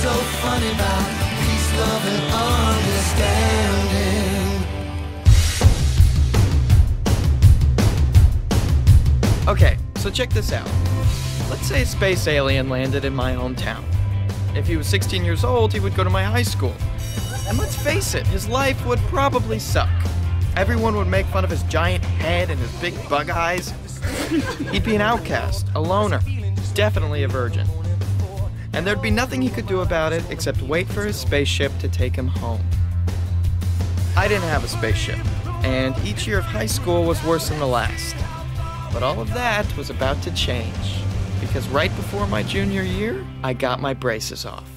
so funny about peace, love, and understanding. Okay, so check this out. Let's say a space alien landed in my hometown. If he was 16 years old, he would go to my high school. And let's face it, his life would probably suck. Everyone would make fun of his giant head and his big bug eyes. He'd be an outcast, a loner, definitely a virgin. And there'd be nothing he could do about it except wait for his spaceship to take him home. I didn't have a spaceship, and each year of high school was worse than the last. But all of that was about to change, because right before my junior year, I got my braces off.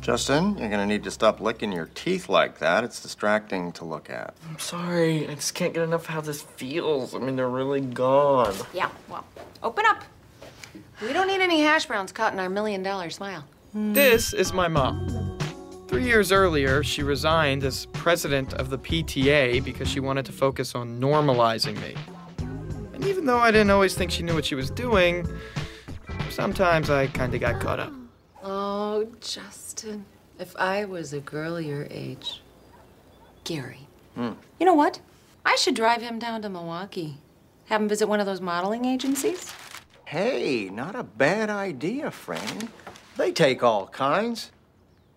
Justin, you're gonna need to stop licking your teeth like that. It's distracting to look at. I'm sorry, I just can't get enough of how this feels. I mean, they're really gone. Yeah, well, open up. We don't need any hash browns caught in our $1 million smile. This is my mom. 3 years earlier, she resigned as president of the PTA because she wanted to focus on normalizing me. And even though I didn't always think she knew what she was doing, sometimes I kind of got caught up. Oh, Justin, if I was a girl your age, Gary. You know what? I should drive him down to Milwaukee. Have him visit one of those modeling agencies. Hey, not a bad idea, Fran. They take all kinds.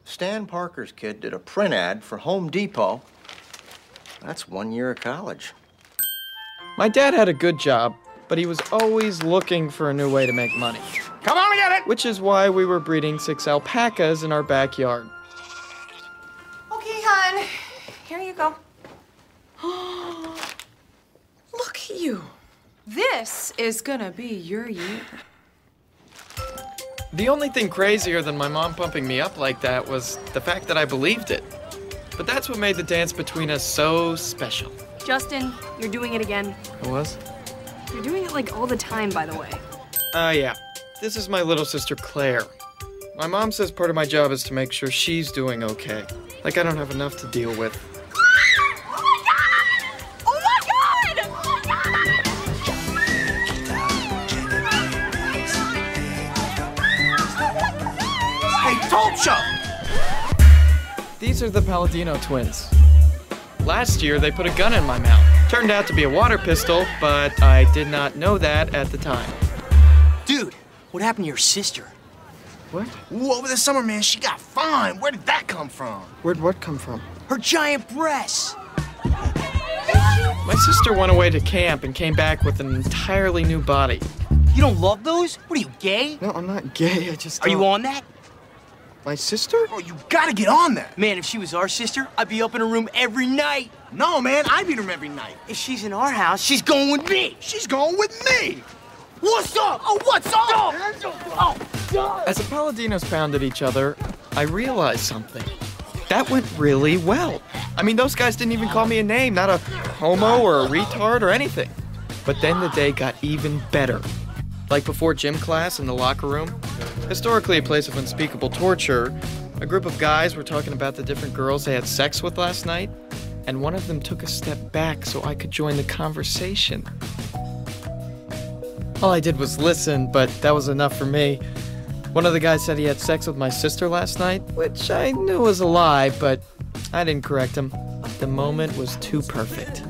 Stan Parker's kid did a print ad for Home Depot. That's 1 year of college. My dad had a good job, but he was always looking for a new way to make money. Come on and get it! Which is why we were breeding 6 alpacas in our backyard. Okay, hon. Here you go. Look at you. This is gonna be your year. The only thing crazier than my mom pumping me up like that was the fact that I believed it. But that's what made the dance between us so special. Justin, you're doing it again. It was? You're doing it like all the time, by the way. Yeah. This is my little sister, Claire. My mom says part of my job is to make sure she's doing okay. Like I don't have enough to deal with. Hey, Tulcha! These are the Palladino twins. Last year, they put a gun in my mouth. Turned out to be a water pistol, but I did not know that at the time. Dude, what happened to your sister? What? Ooh, over the summer, man, she got fine. Where did that come from? Where'd what come from? Her giant breasts. My sister went away to camp and came back with an entirely new body. You don't love those? What are you, gay? No, I'm not gay, I just Are you on that? My sister? Oh, you gotta get on that. Man, if she was our sister, I'd be up in her room every night. No, man, I'd be in her room every night. If she's in our house, she's going with me. She's going with me. What's up? Oh, what's up? Oh, God. As the Palladinos pounded each other, I realized something. That went really well. I mean, those guys didn't even call me a name, not a homo or a retard or anything. But then the day got even better. Like before gym class in the locker room, historically a place of unspeakable torture, a group of guys were talking about the different girls they had sex with last night, and one of them took a step back so I could join the conversation. All I did was listen, but that was enough for me. One of the guys said he had sex with my sister last night, which I knew was a lie, but I didn't correct him. The moment was too perfect.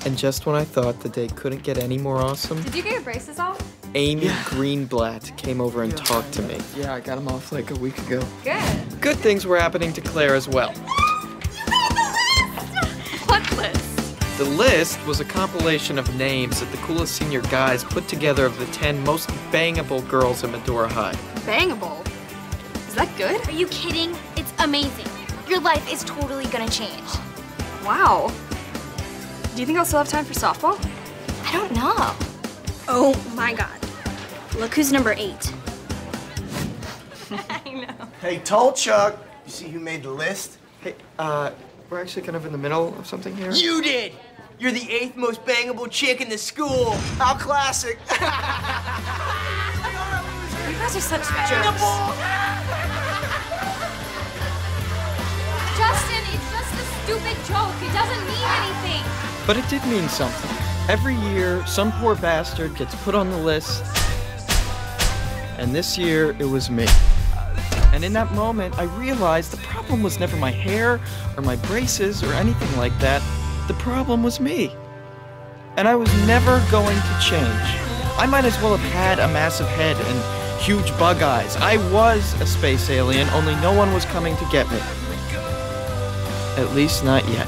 And just when I thought the day couldn't get any more awesome, Did you get your braces off? Amy Greenblatt came over and talked to me. Yeah, I got them off like a week ago. Good. Good things were happening to Claire as well. What list? The list was a compilation of names that the coolest senior guys put together of the 10 most bangable girls at Medora High. Bangable? Is that good? Are you kidding? It's amazing. Your life is totally gonna change. Wow. Do you think I'll still have time for softball? I don't know. Oh my God. Look who's number 8. I know. Hey, Tulcha, you see who made the list? Hey, we're actually kind of in the middle of something here. You did! You're the 8th most bangable chick in the school. How classic. You guys are such jerks. Justin, it's just a stupid joke. It doesn't mean anything. But it did mean something. Every year, some poor bastard gets put on the list. And this year, it was me. And in that moment, I realized the problem was never my hair or my braces or anything like that. The problem was me. And I was never going to change. I might as well have had a massive head and huge bug eyes. I was a space alien, only no one was coming to get me. At least not yet.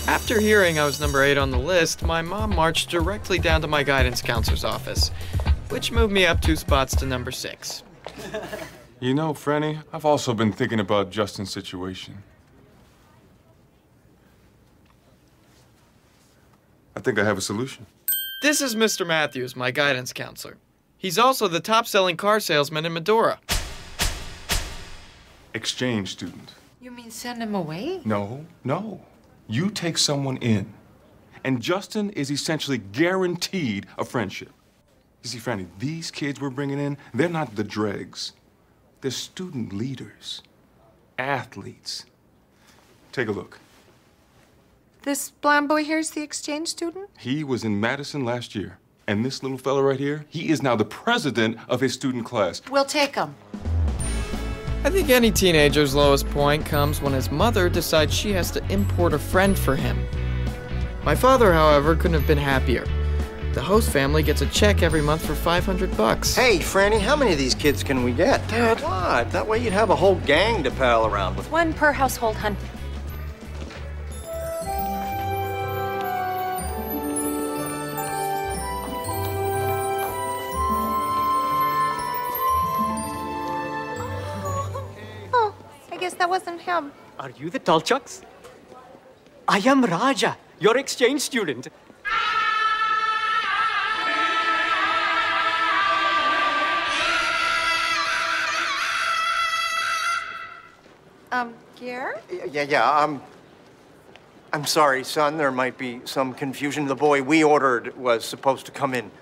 After hearing I was number 8 on the list, my mom marched directly down to my guidance counselor's office, which moved me up 2 spots to number 6. You know, Franny, I've also been thinking about Justin's situation. I think I have a solution. This is Mr. Matthews, my guidance counselor. He's also the top-selling car salesman in Medora. Exchange student. You mean send him away? No. You take someone in, and Justin is essentially guaranteed a friendship. You see, Franny, these kids we're bringing in, they're not the dregs. They're student leaders, athletes. Take a look. This blonde boy here's the exchange student? He was in Madison last year, and this little fella right here, he is now the president of his student class. We'll take him. I think any teenager's lowest point comes when his mother decides she has to import a friend for him. My father, however, couldn't have been happier. The host family gets a check every month for $500. Hey, Franny, how many of these kids can we get? Dad. What? That way you'd have a whole gang to pal around with. 1 per household, hun. Oh, I guess that wasn't him. Are you the Tolchuks? I am Raja, your exchange student. Gare? Yeah, I'm sorry, son. There might be some confusion. The boy we ordered was supposed to come in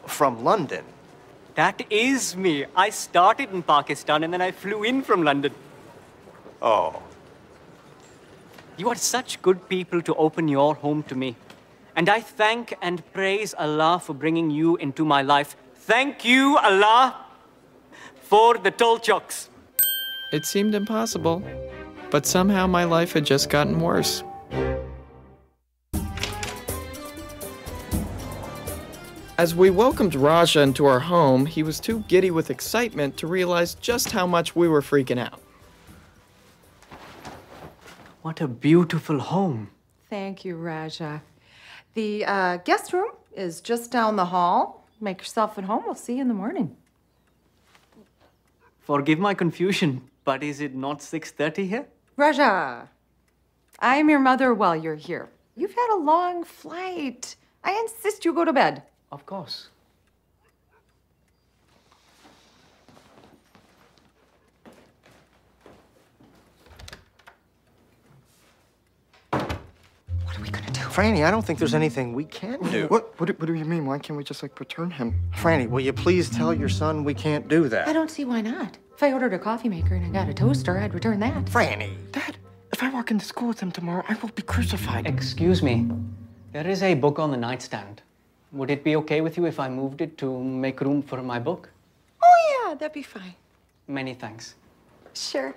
from London. That is me. I started in Pakistan and then I flew in from London. Oh. You are such good people to open your home to me. And I thank and praise Allah for bringing you into my life. Thank you, Allah, for the Tolchuks. It seemed impossible, but somehow my life had just gotten worse. As we welcomed Raja into our home, he was too giddy with excitement to realize just how much we were freaking out. What a beautiful home. Thank you, Raja. The guest room is just down the hall. Make yourself at home. We'll see you in the morning. Forgive my confusion, but is it not 6:30 here? Raja, I'm your mother while you're here. You've had a long flight. I insist you go to bed. Of course. What are we gonna do? Franny, I don't think there's anything we can do. What do you mean? Why can't we just, return him? Franny, will you please tell your son we can't do that? I don't see why not. If I ordered a coffee maker and I got a toaster, I'd return that. Franny. Dad, if I walk into school with him tomorrow, I will be crucified. Excuse me. There is a book on the nightstand. Would it be okay with you if I moved it to make room for my book? Oh, yeah, that'd be fine. Many thanks. Sure.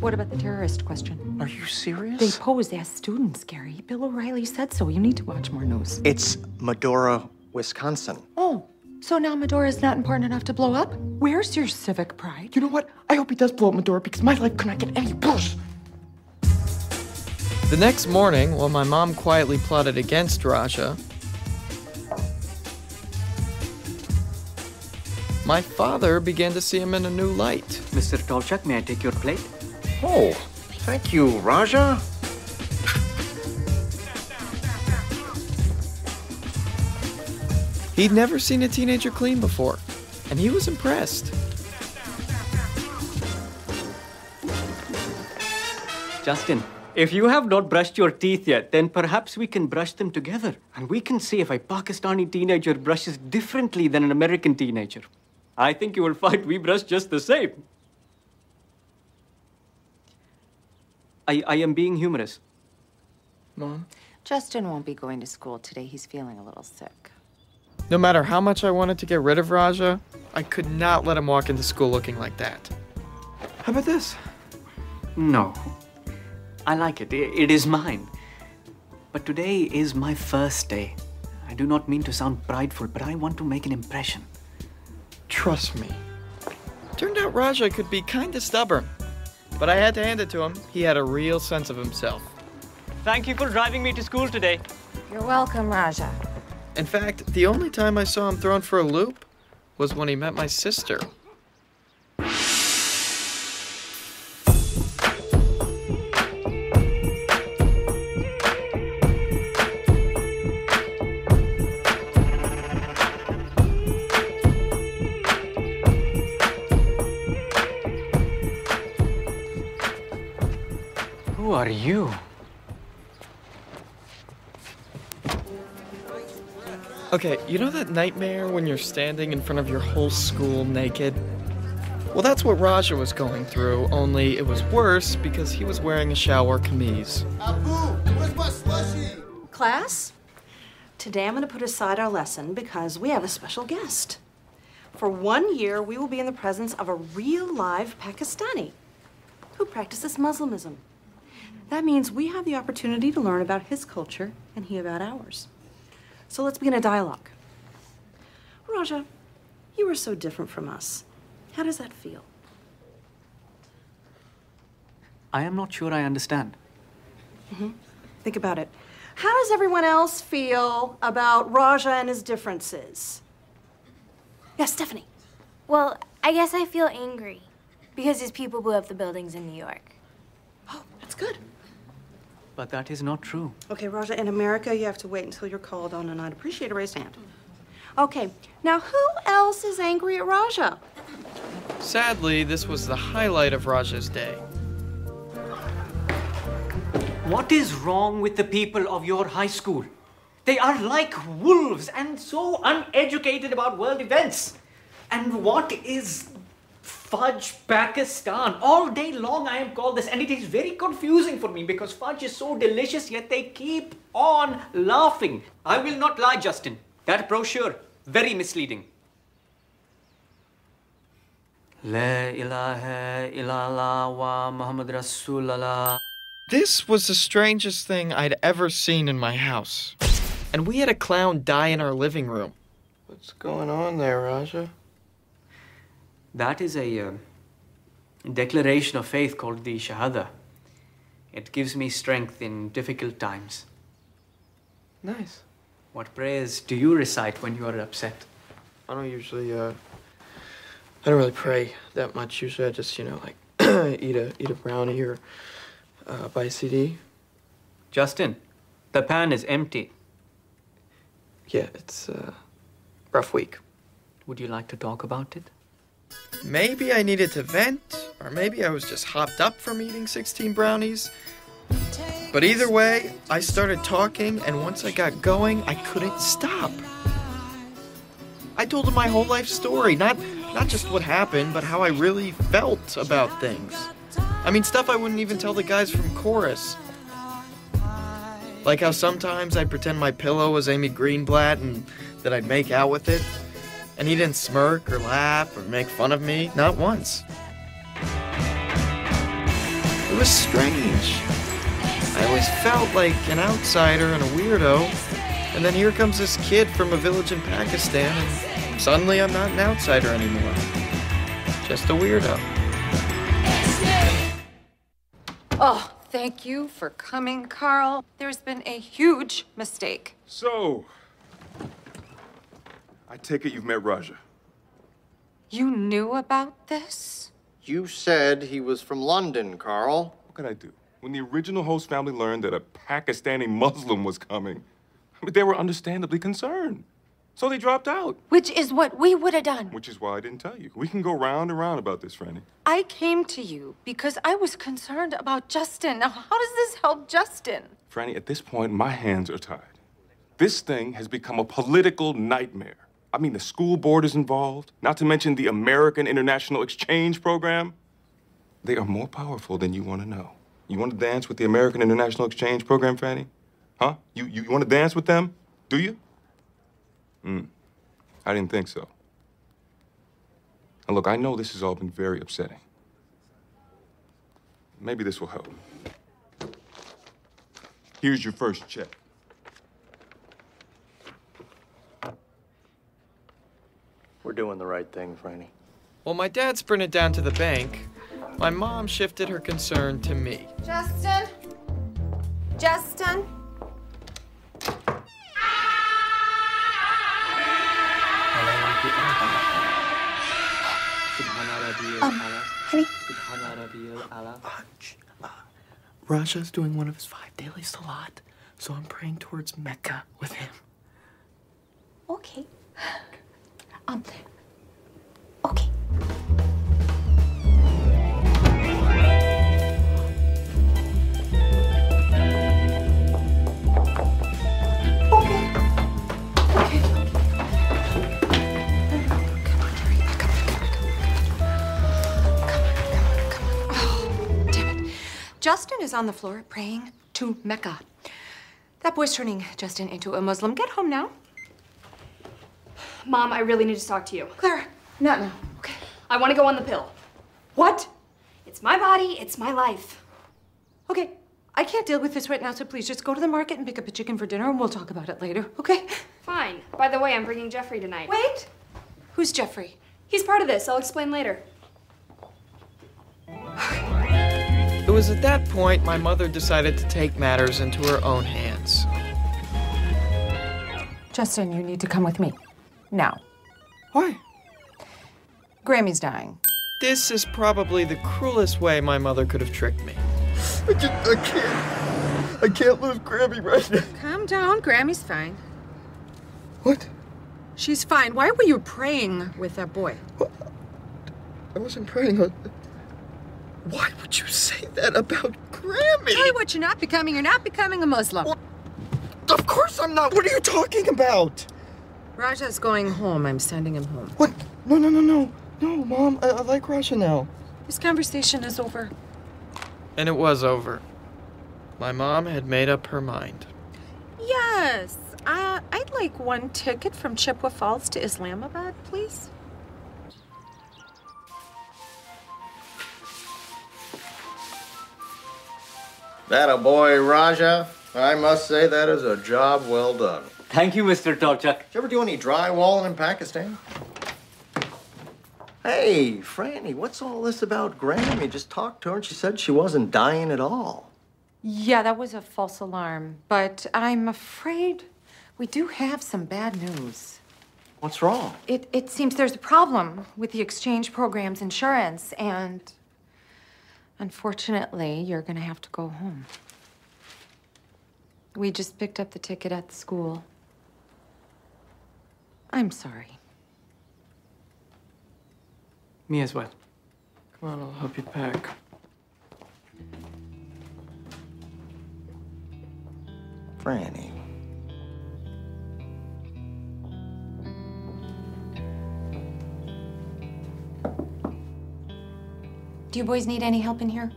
What about the terrorist question? Are you serious? They posed as students, Gary. Bill O'Reilly said so. You need to watch more news. It's Medora, Wisconsin. Oh, so now Medora's not important enough to blow up? Where's your civic pride? You know what? I hope he does blow up Medora because my life could not get any worse. The next morning, while my mom quietly plotted against Raja, my father began to see him in a new light. Mr. Tolchuk, may I take your plate? Oh, thank you, Raja. He'd never seen a teenager clean before, and he was impressed. Justin, if you have not brushed your teeth yet, then perhaps we can brush them together. And we can see if a Pakistani teenager brushes differently than an American teenager. I think you will find we brush just the same. I am being humorous. Mom? Justin won't be going to school today. He's feeling a little sick. No matter how much I wanted to get rid of Raja, I could not let him walk into school looking like that. How about this? No. I like it. It is mine. But today is my first day. I do not mean to sound prideful, but I want to make an impression. Trust me. Turned out Raja could be kinda stubborn. But I had to hand it to him. He had a real sense of himself. Thank you for driving me to school today. You're welcome, Raja. In fact, the only time I saw him thrown for a loop was when he met my sister. Who are you? Okay, you know that nightmare when you're standing in front of your whole school naked? Well, that's what Raja was going through, only it was worse because he was wearing a shower kameez. Abu, where's my slushie? Class, today I'm going to put aside our lesson because we have a special guest. For 1 year, we will be in the presence of a real live Pakistani who practices Muslimism. That means we have the opportunity to learn about his culture and he about ours. So let's begin a dialogue. Raja, you are so different from us. How does that feel? I am not sure I understand. Think about it. How does everyone else feel about Raja and his differences? Yes, Stephanie. Well, I guess I feel angry because his people blew up the buildings in New York. Oh, that's good. But that is not true. Okay, Raja, in America, you have to wait until you're called on, and I'd appreciate a raised hand. Okay, now who else is angry at Raja? Sadly, this was the highlight of Raja's day. What is wrong with the people of your high school? They are like wolves and so uneducated about world events. And what is fudge Pakistan? All day long I am called this, and it is very confusing for me because fudge is so delicious, yet they keep on laughing. I will not lie, Justin. That brochure, very misleading. La ilaha illallah wa Muhammad Rasulullah. This was the strangest thing I'd ever seen in my house. And we had a clown die in our living room. What's going on there, Raja? That is a declaration of faith called the Shahada. It gives me strength in difficult times. Nice. What prayers do you recite when you are upset? I don't usually, I don't really pray that much. Usually I just, like, eat a brownie or buy a CD. Justin, the pan is empty. Yeah, it's a rough week. Would you like to talk about it? Maybe I needed to vent, or maybe I was just hopped up from eating 16 brownies. But either way, I started talking, and once I got going, I couldn't stop. I told him my whole life story, not just what happened, but how I really felt about things. I mean, stuff I wouldn't even tell the guys from chorus. Like how sometimes I'd pretend my pillow was Amy Greenblatt and that I'd make out with it. And he didn't smirk or laugh or make fun of me, not once. It was strange. I always felt like an outsider and a weirdo. And then here comes this kid from a village in Pakistan, and suddenly I'm not an outsider anymore. Just a weirdo. Oh, thank you for coming, Carl. There's been a huge mistake. So, I take it you've met Raja. You knew about this? You said he was from London, Carl. What could I do? When the original host family learned that a Pakistani Muslim was coming, they were understandably concerned. So they dropped out. Which is what we would have done. Which is why I didn't tell you. We can go round and round about this, Franny. I came to you because I was concerned about Justin. Now, how does this help Justin? Franny, at this point, my hands are tied. This thing has become a political nightmare. I mean, the school board is involved, not to mention the American International Exchange Program. They are more powerful than you want to know. You want to dance with the American International Exchange Program, Franny? Huh? You want to dance with them? Do you? I didn't think so. Now, look, I know this has all been very upsetting. Maybe this will help. Here's your first check. We're doing the right thing, Franny. While my dad sprinted down to the bank, my mom shifted her concern to me. Justin? Justin? Honey? Raja's doing one of his 5 daily salat, so I'm praying towards Mecca with him. Okay. Okay. Justin is on the floor praying to Mecca. That boy's turning Justin into a Muslim. Get home now. Mom, I really need to talk to you. Clara, not now. Okay. I want to go on the pill. What? It's my body, it's my life. Okay, I can't deal with this right now, so please just go to the market and pick up a chicken for dinner and we'll talk about it later, okay? Fine. By the way, I'm bringing Jeffrey tonight. Wait! Who's Jeffrey? He's part of this. I'll explain later. It was at that point my mother decided to take matters into her own hands. Justin, you need to come with me. Now. Why? Grammy's dying. This is probably the cruelest way my mother could have tricked me. I can't lose Grammy right now. Calm down. Grammy's fine. What? She's fine. Why were you praying with that boy? I wasn't praying. Why would you say that about Grammy? Tell you what you're not becoming. You're not becoming a Muslim. Well, of course I'm not. What are you talking about? Raja's going home. I'm sending him home. What? No. No, Mom. I like Raja now. This conversation is over. And it was over. My mom had made up her mind. Yes. I'd like 1 ticket from Chippewa Falls to Islamabad, please. That a boy, Raja. I must say that is a job well done. Thank you, Mr. Tolchuk. Did you ever do any drywalling in Pakistan? Hey, Franny, what's all this about Grammy? Just talked to her and she said she wasn't dying at all. Yeah, that was a false alarm. But I'm afraid we do have some bad news. What's wrong? It seems there's a problem with the exchange program's insurance, and unfortunately, you're gonna have to go home. We just picked up the ticket at the school. I'm sorry. Me as well. Come on, I'll help you pack. Franny. Do you boys need any help in here?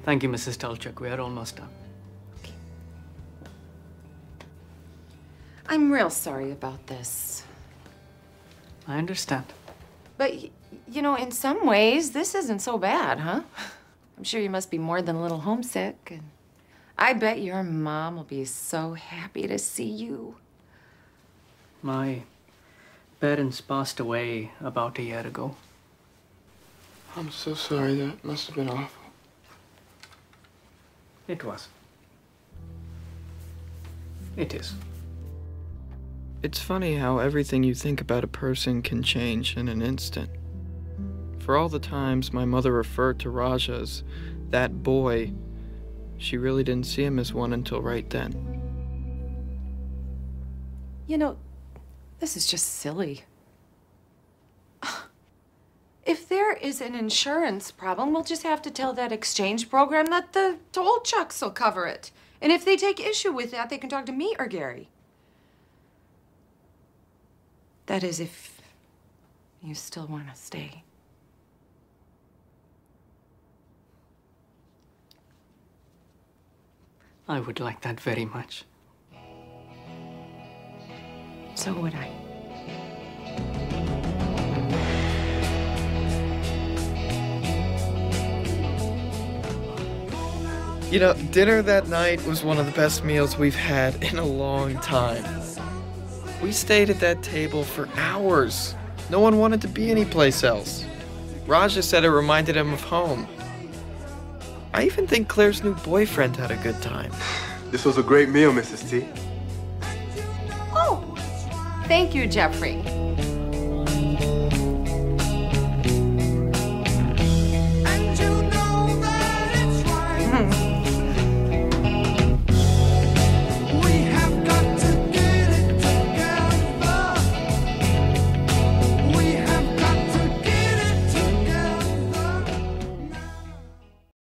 Thank you, Mrs. Tolchuk. We are almost done. Okay. I'm real sorry about this. I understand. But, you know, in some ways, this isn't so bad, huh? I'm sure you must be more than a little homesick, and I bet your mom will be so happy to see you. My parents passed away about a year ago. I'm so sorry. That must have been awful. It was. It is. It's funny how everything you think about a person can change in an instant. For all the times my mother referred to Raja as that boy, she really didn't see him as one until right then. You know, this is just silly. If there is an insurance problem, we'll just have to tell that exchange program that the Tolchuks will cover it. And if they take issue with that, they can talk to me or Gary. That is, if you still want to stay. I would like that very much. So would I. You know, dinner that night was one of the best meals we've had in a long time. We stayed at that table for hours. No one wanted to be anyplace else. Raja said it reminded him of home. I even think Claire's new boyfriend had a good time. This was a great meal, Mrs. T. Oh, thank you, Jeffrey.